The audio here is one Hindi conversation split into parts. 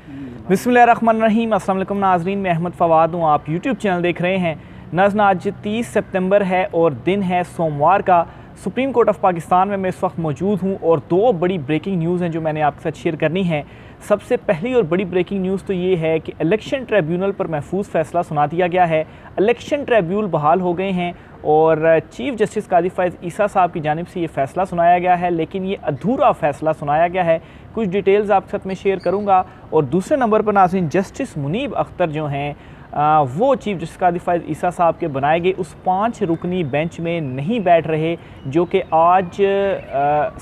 बिस्मिल्लाहिर्रहमानिर्रहीम। अस्सलाम वालेकुम नाज़रीन, मैं अहमद फ़वाद हूँ। आप यूट्यूब चैनल देख रहे हैं। नाज़रीन, आज 30 सितंबर है और दिन है सोमवार का। सुप्रीम कोर्ट ऑफ पाकिस्तान में मैं इस वक्त मौजूद हूँ और दो बड़ी ब्रेकिंग न्यूज़ हैं जो मैंने आपके साथ शेयर करनी है। सबसे पहली और बड़ी ब्रेकिंग न्यूज़ तो ये है कि इलेक्शन ट्रिब्यूनल पर महफूज फ़ैसला सुना दिया गया है। इलेक्शन ट्रिब्यूनल बहाल हो गए हैं और चीफ़ जस्टिस कादी फ़ैज़ ईसा साहब की जानिब से ये फ़ैसला सुनाया गया है, लेकिन ये अधूरा फ़ैसला सुनाया गया है। कुछ डिटेल्स आपके साथ में शेयर करूँगा। और दूसरे नंबर पर नाज़रीन, जस्टिस मुनीब अख्तर जो हैं वो चीफ़ जस्टिस कादी फ़ैज़ ईसा साहब के बनाए गए उस 5 रुकनी बेंच में नहीं बैठ रहे जो कि आज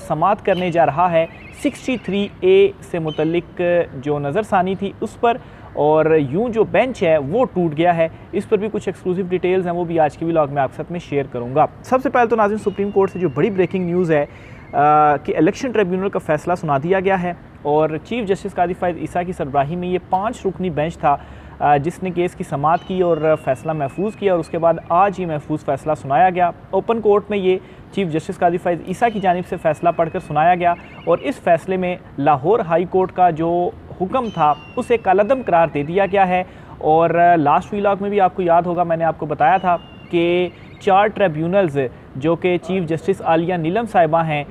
समाअत करने जा रहा है 63A से मुतल्लिक जो नज़रसानी थी उस पर। और यूं जो बेंच है वो टूट गया है। इस पर भी कुछ एक्सक्लूसिव डिटेल्स हैं, वो भी आज के व्लॉग में आपके साथ में शेयर करूंगा। सबसे पहले तो नाज़रीन, सुप्रीम कोर्ट से जो बड़ी ब्रेकिंग न्यूज़ है कि इलेक्शन ट्रिब्यूनल का फ़ैसला सुना दिया गया है और चीफ़ जस्टिस कादी फ़ैज़ ईसा की सरबराही में ये 5 रुकनी बेंच था जिसने केस की समाअत की और फ़ैसला महफूज किया और उसके बाद आज ये महफूज फ़ैसला सुनाया गया। ओपन कोर्ट में ये चीफ़ जस्टिस कादी फ़ैज़ ईसा की जानिब से फ़ैसला पढ़कर सुनाया गया और इस फ़ैसले में लाहौर हाई कोर्ट का जो हुक्म था उसे कलअदम करार दे दिया गया है। और लास्ट व्लॉग में भी आपको याद होगा, मैंने आपको बताया था कि 4 ट्रिब्यूनल्स जो कि चीफ़ जस्टिस आलिया नीलम साहिबा हैं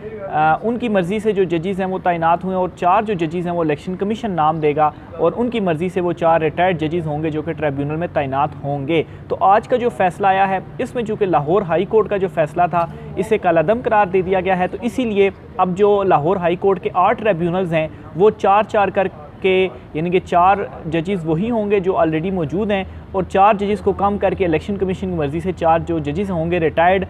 उनकी मर्ज़ी से जो जजेस हैं वो तैनात हुए और 4 जो जजेस हैं वो इलेक्शन कमीशन नाम देगा और उनकी मर्ज़ी से वो 4 रिटायर्ड जजेस होंगे जो कि ट्रिब्यूनल में तैनात होंगे। तो आज का जो फ़ैसला आया है इसमें चूँकि लाहौर हाई कोर्ट का जो फ़ैसला था इसे कलअदम करार दे दिया गया है, तो इसीलिए अब जो लाहौर हाई कोर्ट के 8 ट्रिब्यूनल्स हैं वो 4-4 कर के, यानी कि 4 जजेस वही होंगे जो ऑलरेडी मौजूद हैं और 4 जजेस को कम करके इलेक्शन कमीशन की मर्ज़ी से 4 जो जजेस होंगे रिटायर्ड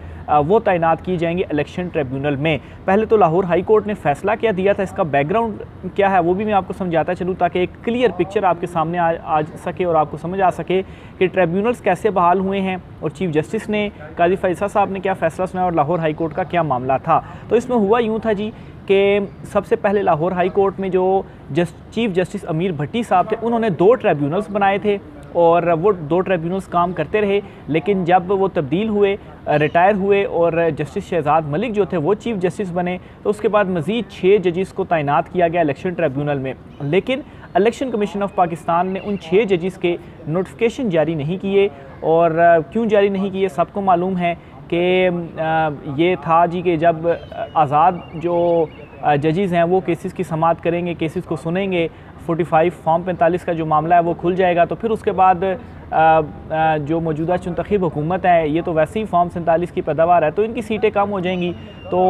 वो तैनात किए जाएंगे इलेक्शन ट्रिब्यूनल में। पहले तो लाहौर हाई कोर्ट ने फ़ैसला क्या दिया था, इसका बैकग्राउंड क्या है वो भी मैं आपको समझाता चलूँ ताकि एक क्लियर पिक्चर आपके सामने आ सके और आपको समझ आ सके कि ट्रिब्यूनल्स कैसे बहाल हुए हैं और चीफ़ जस्टिस ने कादी फ़ैज़ ईसा साहब ने क्या फ़ैसला सुनाया और लाहौर हाई कोर्ट का क्या मामला था। तो इसमें हुआ यूँ था जी कि सबसे पहले लाहौर हाई कोर्ट में जो चीफ़ जस्टिस अमीर भट्टी साहब थे उन्होंने 2 ट्रिब्यूनल्स बनाए थे और वो 2 ट्रिब्यूनल्स काम करते रहे, लेकिन जब वो तब्दील हुए, रिटायर हुए और जस्टिस शहजाद मलिक जो थे वो चीफ़ जस्टिस बने तो उसके बाद मज़ीद 6 जजेस को तैनात किया गया इलेक्शन ट्रिब्यूनल में। लेकिन इलेक्शन कमीशन ऑफ पाकिस्तान ने उन 6 जजेस के नोटिफिकेशन जारी नहीं किए और क्यों जारी नहीं किए सबको मालूम है कि ये था जी कि जब आज़ाद जो जजेस हैं वो केसेस की समाअत करेंगे, केसेस को सुनेंगे, 45 फॉर्म 45 का जो मामला है वो खुल जाएगा, तो फिर उसके बाद जो मौजूदा चुनतखीब हुकूमत है ये तो वैसे ही फॉर्म 47 की पैदावार है तो इनकी सीटें कम हो जाएंगी। तो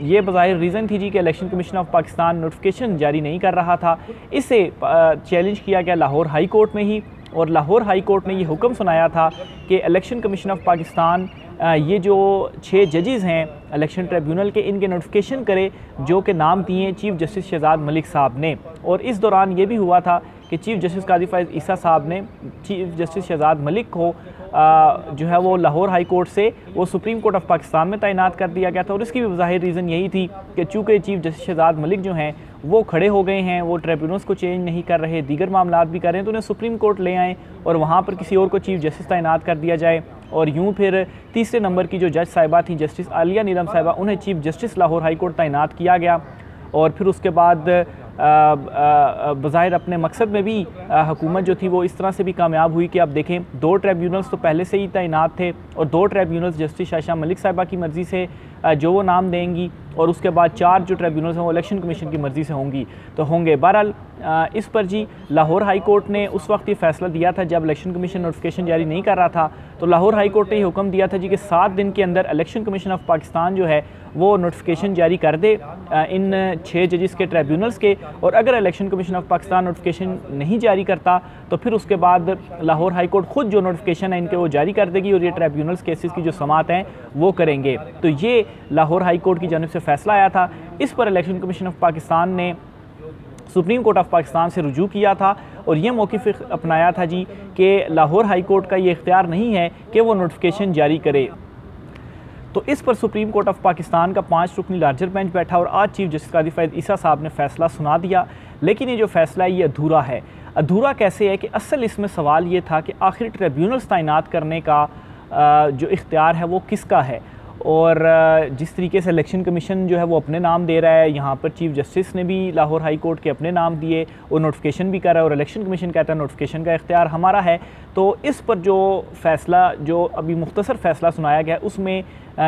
ये बज़ाहिर रीज़न थी जी कि election commission of Pakistan notification जारी नहीं कर रहा था। इसे चैलेंज किया गया लाहौर हाई कोर्ट में ही और लाहौर हाई कोर्ट ने ये हुक्म सुनाया था कि इलेक्शन कमीशन ऑफ पाकिस्तान ये जो 6 जजेस हैं इलेक्शन ट्रिब्यूनल के इनके नोटिफिकेशन करे जो कि नाम दिए चीफ़ जस्टिस शहजाद मलिक साहब ने। और इस दौरान ये भी हुआ था कि चीफ़ जस्टिस कादी फ़ैज़ ईसा साहब ने चीफ़ जस्टिस शहजाद मलिक को जो है वो लाहौर हाई कोर्ट से वो सुप्रीम कोर्ट ऑफ पाकिस्तान में तैनात कर दिया गया था। और इसकी भी ज़ाहिर रीज़न यही थी कि चूँकि चीफ़ जस्टिस शहजाद मलिक जो हैं वो खड़े हो गए हैं, वो ट्रिब्यूनल्स को चेंज नहीं कर रहे, दीगर मामलात भी कर रहे हैं, तो उन्हें सुप्रीम कोर्ट ले आएँ और वहाँ पर किसी और को चीफ़ जस्टिस तैनात कर दिया जाए। और यूँ फिर तीसरे नंबर की जो जज साहिबा थी जस्टिस आलिया नीलम साहिबा, उन्हें chief justice Lahore high court तैनात किया गया। और फिर उसके बाद बज़ाहिर अपने मकसद में भी हुकूमत जो थी वो इस तरह से भी कामयाब हुई कि आप देखें 2 ट्रिब्यूनल्स तो पहले से ही तैनात थे और 2 ट्रिब्यूनल्स जस्टिस आयशा मलिक साहिबा की मर्ज़ी से जो वो नाम देंगी और उसके बाद 4 जो ट्रिब्यूनल्स हैं वो इलेक्शन कमीशन की मर्ज़ी से होंगे। बहरहाल इस पर जी लाहौर हाई कोर्ट ने उस वक्त ये फ़ैसला दिया था जब इलेक्शन कमीशन नोटिफिकेशन जारी नहीं कर रहा था, तो लाहौर हाई कोर्ट ने ये हुक्म दिया था जी कि 7 दिन के अंदर इलेक्शन कमीशन ऑफ पाकिस्तान जो है वो नोटिफिकेशन जारी कर दे इन 6 जजेस के ट्रिब्यूनल्स के। और अगर election commission of Pakistan notification नहीं जारी करता तो फिर उसके बाद लाहौर हाई कोर्ट ख़ुद जो नोटिफिकेशन है इनके वो जारी कर देगी और ये ट्रिब्यूनल्स केसेस की जो समाअत हैं वो करेंगे। तो ये लाहौर हाई कोर्ट की जानिब से फ़ैसला आया था। इस पर इलेक्शन कमीशन ऑफ पाकिस्तान ने सुप्रीम कोर्ट ऑफ पाकिस्तान से रुजू किया था और ये मौक़िफ़ अपनाया था जी कि लाहौर हाई कोर्ट का ये इख्तियार नहीं है कि वो नोटिफिकेशन जारी करे। तो इस पर सुप्रीम कोर्ट ऑफ पाकिस्तान का 5 रुकनी लार्जर बेंच बैठा और आज चीफ़ जस्टिस कादी फ़ैज़ ईसा साहब ने फ़ैसला सुना दिया। लेकिन ये जो फ़ैसला है ये अधूरा है। अधूरा कैसे है कि असल इसमें सवाल ये था कि आखिर ट्रिब्यूनल्स तैनात करने का जो इख्तियार है वो किसका है और जिस तरीके से इलेक्शन कमीशन जो है वो अपने नाम दे रहा है, यहाँ पर चीफ़ जस्टिस ने भी लाहौर हाई कोर्ट के अपने नाम दिए और नोटिफिकेशन भी कर रहा है और इलेक्शन कमीशन कहता है नोटिफिकेशन का इख्तियार हमारा है। तो इस पर जो फ़ैसला, जो अभी मुख्तसर फ़ैसला सुनाया गया उसमें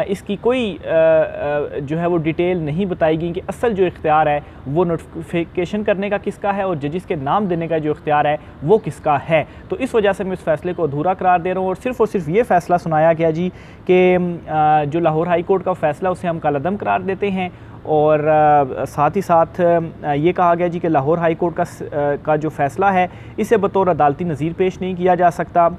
इसकी कोई जो है वो डिटेल नहीं बताई गई कि असल जो इख्तियार है वो नोटिफिकेशन करने का किसका है और जजिस के नाम देने का जो इख्तियार है वो किसका है। तो इस वजह से मैं इस फैसले को अधूरा करार दे रहा हूँ और सिर्फ ये फ़ैसला सुनाया गया जी कि जो लाहौर हाई कोर्ट का फ़ैसला उसे हम कलअदम करार देते हैं और साथ ही साथ ये कहा गया जी कि लाहौर हाई कोर्ट का जो फ़ैसला है इसे बतौर अदालती नज़ीर पेश नहीं किया जा सकता।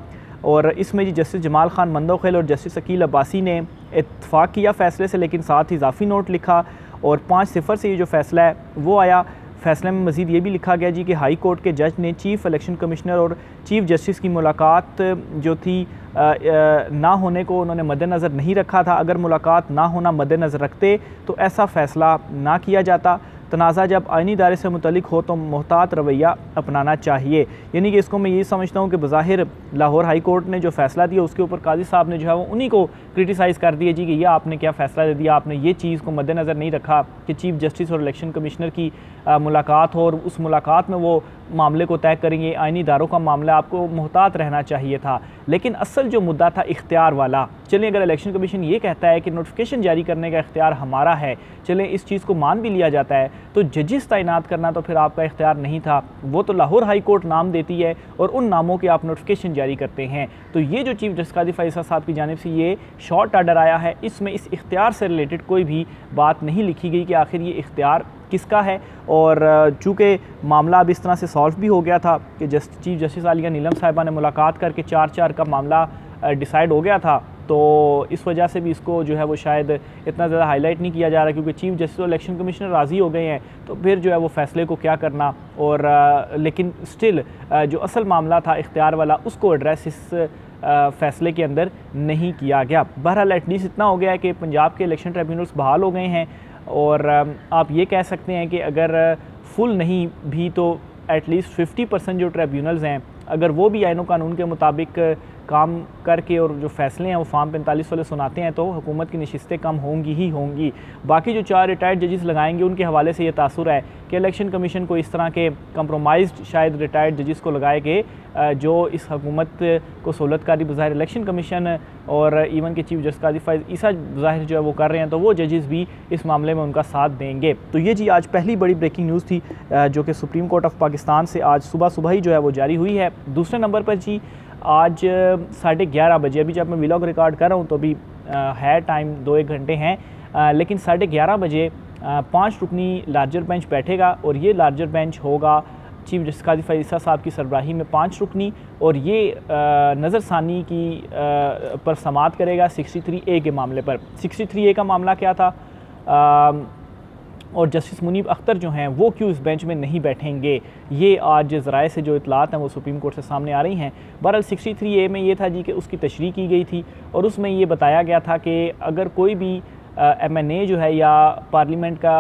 और इसमें जी जस्टिस जमाल खान मंदोखेल और जस्टिस अकील अब्बासी ने इत्तफ़ाक़ किया फ़ैसले से, लेकिन साथ ही इजाफ़ी नोट लिखा और 5-0 से ये जो फ़ैसला है वो आया। फ़ैसले में मज़ीद ये भी लिखा गया जी कि हाई कोर्ट के जज ने चीफ़ इलेक्शन कमिश्नर और चीफ़ जस्टिस की मुलाकात जो थी ना होने को उन्होंने मद्देनज़र नहीं रखा था। अगर मुलाकात ना होना मद्देनज़र रखते तो ऐसा फ़ैसला ना किया जाता। तनाज़ा जब आइनी इदारे से मुतल्लिक़ हो तो मोहतात रवैया अपनाना चाहिए। यानी कि इसको मैं ये समझता हूँ कि बज़ाहिर लाहौर हाई कोर्ट ने जो फ़ैसला दिया उसके ऊपर काजी साहब ने जो है वो उन्हीं को क्रिटिसाइज़ कर दिया जी कि यह आपने क्या फ़ैसला दे दिया, आपने ये चीज़ को मद्देनज़र नहीं रखा कि चीफ़ जस्टिस और इलेक्शन कमिश्नर की मुलाकात हो और उस मुलाकात में वो मामले को तय करेंगे। आइनी इदारों का मामला, आपको मोहतात रहना चाहिए था। लेकिन असल जो मुद्दा था इख्तियार वाला, चलिए अगर इलेक्शन कमीशन ये कहता है कि नोटिफिकेशन जारी करने का इख्तियार हमारा है, चलें इस चीज़ को मान भी लिया जाता है, तो जजिस तैनात करना तो फिर आपका इख्तियार नहीं था, वो तो लाहौर हाई कोर्ट नाम देती है और उन नामों के आप नोटिफिकेशन जारी करते हैं। तो ये जो चीफ़ जस्टिस काजी फ़ैज़ल साहब की जानिब से ये शॉर्ट आर्डर आया है, इसमें इस इख्तियार से रिलेटेड कोई भी बात नहीं लिखी गई कि आखिर ये इख्तियार किसका है। और चूँकि मामला अब इस तरह से सॉल्व भी हो गया था कि चीफ़ जस्टिस आलिया नीलम साहिबा ने मुलाकात करके 4-4 का मामला डिसाइड हो गया था, तो इस वजह से भी इसको जो है वो शायद इतना ज़्यादा हाईलाइट नहीं किया जा रहा, क्योंकि चीफ़ जस्टिस और इलेक्शन कमिश्नर राज़ी हो गए हैं तो फिर जो है वो फ़ैसले को क्या करना। और लेकिन स्टिल जो असल मामला था इख्तियार वाला उसको एड्रेस इस फ़ैसले के अंदर नहीं किया गया। बहरहाल एटलीस्ट इतना हो गया है कि पंजाब के इलेक्शन ट्रिब्यूनल्स बहाल हो गए हैं और आप ये कह सकते हैं कि अगर फुल नहीं भी तो एटलीस्ट 50% जो ट्रिब्यूनल्स हैं अगर वो भी आईन कानून के मुताबिक काम करके और जो फ़ैसले हैं वो फार्म 45 वाले सुनाते हैं तो हुकूमत की नशिस्तें कम होंगी ही होंगी। बाकी जो 4 रिटायर्ड जजेस लगाएंगे उनके हवाले से ये तासुर है कि इलेक्शन कमीशन को इस तरह के कंप्रोमाइज़्ड शायद रिटायर्ड जजेस को लगाए कि जो इस हुकूमत को सहूलतकारी बज़ाहिर इलेक्शन कमीशन और इवन के चीफ़ जस्टिस काजी फ़ैज़ल ईसा ज़ाहिर जो है वो कर रहे हैं, तो वो जजेस भी इस मामले में उनका साथ देंगे। तो ये जी आज पहली बड़ी ब्रेकिंग न्यूज़ थी जो कि सुप्रीम कोर्ट ऑफ पाकिस्तान से आज सुबह ही जो है वो जारी हुई है। दूसरे नंबर पर जी आज 11:30 बजे, अभी जब मैं व्लॉग रिकॉर्ड कर रहा हूँ तो अभी है टाइम 2-1 घंटे हैं, लेकिन 11:30 बजे 5 रुकनी लार्जर बेंच बैठेगा और ये लार्जर बेंच होगा चीफ़ जस्टिस काजी फ़ैज़ल ईसा साहब की सरबराही में 5 रुकनी, और ये नज़रसानी की पर समात करेगा 63A के मामले पर। 63A का मामला क्या था और जस्टिस मुनीब अख्तर जो हैं वो क्यों इस बेंच में नहीं बैठेंगे, ये आज ज़राए से जो इतलात हैं वो सुप्रीम कोर्ट से सामने आ रही हैं। बहरहाल 63A में ये था जी कि उसकी तशरीह की गई थी और उसमें ये बताया गया था कि अगर कोई भी MNA जो है या पार्लियामेंट का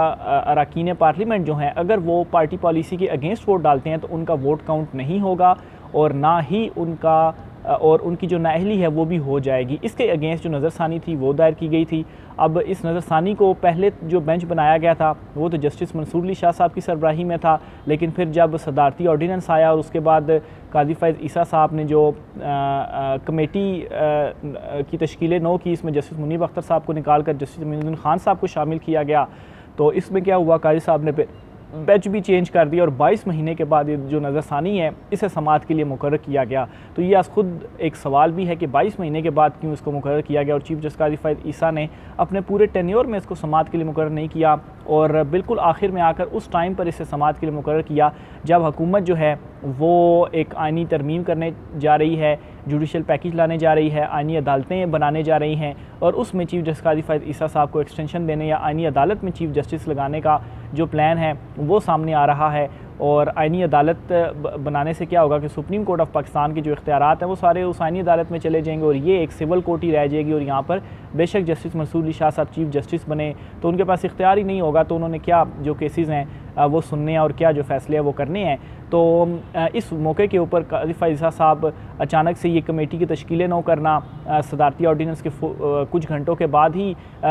अरकान पार्लियामेंट जो हैं अगर वो पार्टी पॉलिसी के अगेंस्ट वोट डालते हैं तो उनका वोट काउंट नहीं होगा और ना ही उनका और उनकी जो नाअहली है वो भी हो जाएगी। इसके अगेंस्ट जो नज़रसानी थी वो दायर की गई थी। अब इस नज़रसानी को पहले जो बेंच बनाया गया था वो तो जस्टिस मंसूर अली शाह साहब की सरबराही में था, लेकिन फिर जब सदारती ऑर्डीनेंस आया और उसके बाद काजी फ़ैज़ल ईसा साहब ने जो कमेटी की तश्कील नौ की, इसमें जस्टिस मुनीब अख्तर साहब को निकाल कर जस्टिस अमीनुद्दीन खान साहब को शामिल किया गया, तो इसमें क्या हुआ, काजी साहब ने बेंच भी चेंज कर दिया और 22 महीने के बाद ये जो नज़रसानी है इसे समात के लिए मुकर्रर किया गया। तो ये आज खुद एक सवाल भी है कि 22 महीने के बाद क्यों इसको मुकर्रर किया गया और चीफ़ जस्टिस काजी फ़ैज़ल ईसा ने अपने पूरे टेन्योर में इसको समात के लिए मुकर्रर नहीं किया और बिल्कुल आखिर में आकर उस टाइम पर इसे समात के लिए मुकर्रर किया जब हुकूमत जो है वो एक आइनी तरमीम करने जा रही है, जुडिशल पैकेज लाने जा रही है, आइनी अदालतें बनाने जा रही हैं और उसमें चीफ़ जस्टिस काजी फ़ैज़ल ईसा साहब को एक्सटेंशन देने या आइनी अदालत में चीफ़ जस्टिस लगाने का जो प्लान है वो सामने आ रहा है। और आइनी अदालत बनाने से क्या होगा कि सुप्रीम कोर्ट ऑफ पाकिस्तान के जो इख्तियारात हैं वो सारे उस आइनी अदालत में चले जाएंगे और ये एक सिविल कोर्ट ही रह जाएगी। और यहाँ पर बेशक जस्टिस मंसूर अली शाह साहब चीफ जस्टिस बने तो उनके पास इख्तियार ही नहीं होगा, तो उन्होंने क्या जो केसेस हैं वो सुनने हैं और क्या जो फैसले हैं वो करने हैं। तो इस मौके के ऊपर काजी फ़ायज़ ईसा साहब अचानक से ये कमेटी की तश्कील न करना, सदारती ऑर्डीनेंस के कुछ घंटों के बाद ही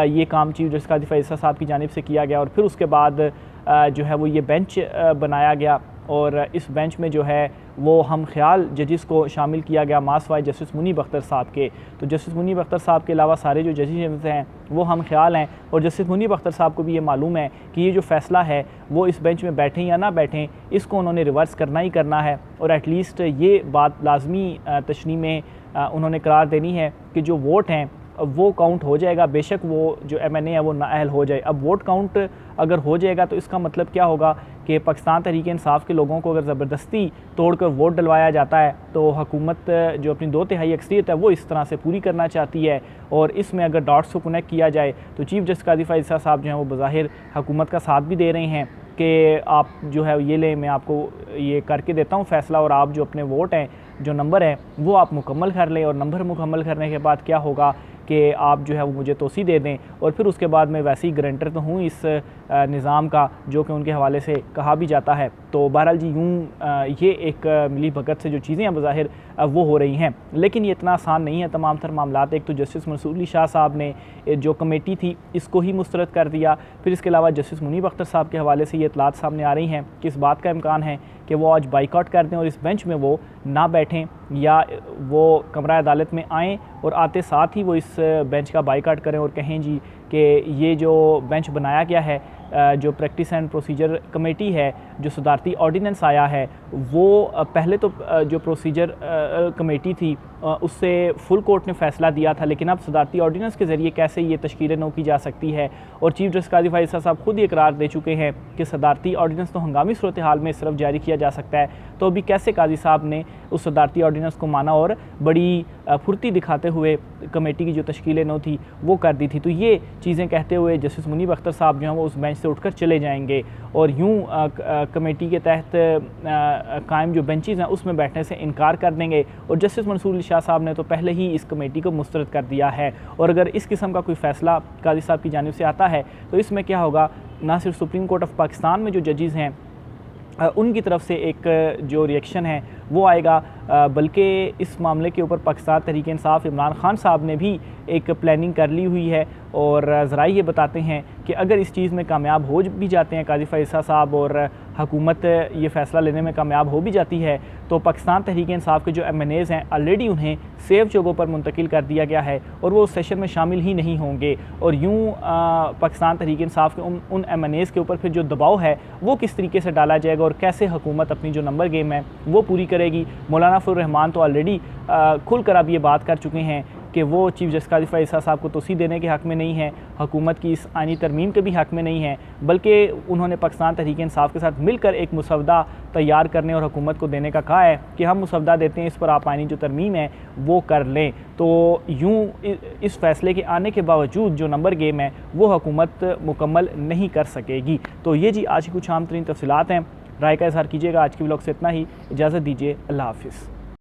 ये काम चीफ जस्टिस काजी फ़ायज़ ईसा साहब की जानिब से किया गया और फिर उसके बाद जो है वो ये बेंच बनाया गया और इस बेंच में जो है वो हम ख्याल जजिस को शामिल किया गया मासवाए जस्टिस मुनीब अख्तर साहब के। तो जस्टिस मुनीब अख्तर साहब के अलावा सारे जो जजिस हैं वो हम ख्याल हैं और जस्टिस मुनीब अख्तर साहब को भी ये मालूम है कि ये जो फ़ैसला है वो इस बेंच में बैठें या ना बैठें, इसको उन्होंने रिवर्स करना ही करना है और एटलीस्ट ये बात लाजमी तशरीह में उन्होंने करार देनी है कि जो वोट हैं वो काउंट हो जाएगा, बेशक वो जो MNA है वो नाअहल हो जाए। अब वोट काउंट अगर हो जाएगा तो इसका मतलब क्या होगा कि पाकिस्तान तहरीक इंसाफ के लोगों को अगर ज़बरदस्ती तोड़कर वोट डलवाया जाता है तो हुकूमत जो अपनी 2/3 अक्सरियत है वो इस तरह से पूरी करना चाहती है और इसमें अगर डॉट्स को कनेक्ट किया जाए तो चीफ जस्टिस काजी फ़ायज़ ईसा साहब जो हैं वो बज़ाहिर हुकूमत का साथ भी दे रहे हैं कि आप जो है ये ले मैं आपको ये करके देता हूँ फ़ैसला और आप जो अपने वोट हैं जो नंबर है वो आप मुकम्मल कर लें और नंबर मुकम्मल करने के बाद क्या होगा कि आप जो है वो मुझे तोसी दे दें और फिर उसके बाद मैं वैसे ही गारंटर तो हूँ इस निज़ाम का जो कि उनके हवाले से कहा भी जाता है। तो बहरहाल जी यूँ ये एक मिली भगत से जो चीज़ें हैं बज़ाहिर वो हो रही हैं, लेकिन ये इतना आसान नहीं है तमाम तर मामलात। एक तो जस्टिस मंसूर अली शाह साहब ने जो कमेटी थी इसको ही मुस्तरद कर दिया, फिर इसके अलावा जस्टिस मुनीब अख्तर साहब के हवाले से ये इतलात सामने आ रही हैं कि इस बात का इम्कान है कि वो आज बाइकआउट कर दें और इस बेंच में वो ना बैठें या वो कमरा अदालत में आएँ और आते साथ ही वो इस बेंच का बाइकआउट करें और कहें जी कि ये जो बेंच बनाया गया है, जो प्रैक्टिस एंड प्रोसीजर कमेटी है, जो सदारती ऑर्डीनेंस आया है वो पहले तो जो प्रोसीजर कमेटी थी उससे फुल कोर्ट ने फ़ैसला दिया था, लेकिन अब सदारती ऑर्डीनेंस के ज़रिए कैसे ये तश्कील नौ की जा सकती है। और चीफ जस्टिस काजी फ़ायज़ ईसा साहब खुद ही इकरार दे चुके हैं कि सदारती ऑर्डीनेंस तो हंगामी सूरत हाल में सिर्फ जारी किया जा सकता है, तो अभी कैसे काजी साहब ने उस सदारती ऑर्डीनेंस को माना और बड़ी फुर्ती दिखाते हुए कमेटी की जो तश्कील नौ थी वो कर दी थी। तो ये चीज़ें कहते हुए जस्टिस मुनीब अख्तर साहब जो हैं वो उस बेंच से उठकर चले जाएंगे और यूँ कमेटी के तहत कायम जो बेंचेस हैं उसमें बैठने से इनकार कर देंगे। और जस्टिस मंसूर अली शाह साहब ने तो पहले ही इस कमेटी को मुस्तरद कर दिया है और अगर इस किस्म का कोई फ़ैसला काजी साहब की जानिब से आता है तो इसमें क्या होगा, ना सिर्फ सुप्रीम कोर्ट ऑफ पाकिस्तान में जो जजेस हैं उनकी तरफ से एक जो रिएक्शन है वो आएगा, बल्कि इस मामले के ऊपर पाकिस्तान तहरीक इंसाफ इमरान खान साहब ने भी एक प्लानिंग कर ली हुई है और ज़रा ये बताते हैं कि अगर इस चीज़ में कामयाब हो भी जाते हैं काजी फ़ायज़ ईसा साहब और हुकूमत ये फ़ैसला लेने में कामयाब हो भी जाती है तो पाकिस्तान तहरीक इंसाफ के जो MNAs हैं ऑलरेडी उन्हें सेफ जगहों पर मुंतकिल कर दिया गया है और वो उस सेशन में शामिल ही नहीं होंगे और यूँ पाकिस्तान तहरीक इंसाफ के उन MNAs के ऊपर फिर जो दबाव है वो किस तरीके से डाला जाएगा और कैसे हुकूमत अपनी जो नंबर गेम है वो पूरी करेगी। मौलाना फजल रहमान तो ऑलरेडी खुल कर अब ये बात कर चुके हैं कि वो चीफ जस्टिस काजी फ़ायज़ ईसा साहब को तोसी देने के हक़ में नहीं है, हुकूमत की इस आइनी तरमीम के भी हक़ में नहीं है, बल्कि उन्होंने पाकिस्तान तहरीक इंसाफ के साथ मिलकर एक मुसवदा तैयार करने और हुकूमत को देने का कहा है कि हम मुसवदा देते हैं, इस पर आप आइनी जो तरमीम है वो कर लें। तो यूँ इस फ़ैसले के आने के बावजूद जो नंबर गेम है वो हुकूमत मुकम्मल नहीं कर सकेगी। तो ये जी आज की कुछ आम तरीन तफसीलात हैं, राय का इज़हार कीजिएगा। आज की व्लॉग से इतना ही, इजाज़त दीजिए, अल्लाह हाफ़िज़।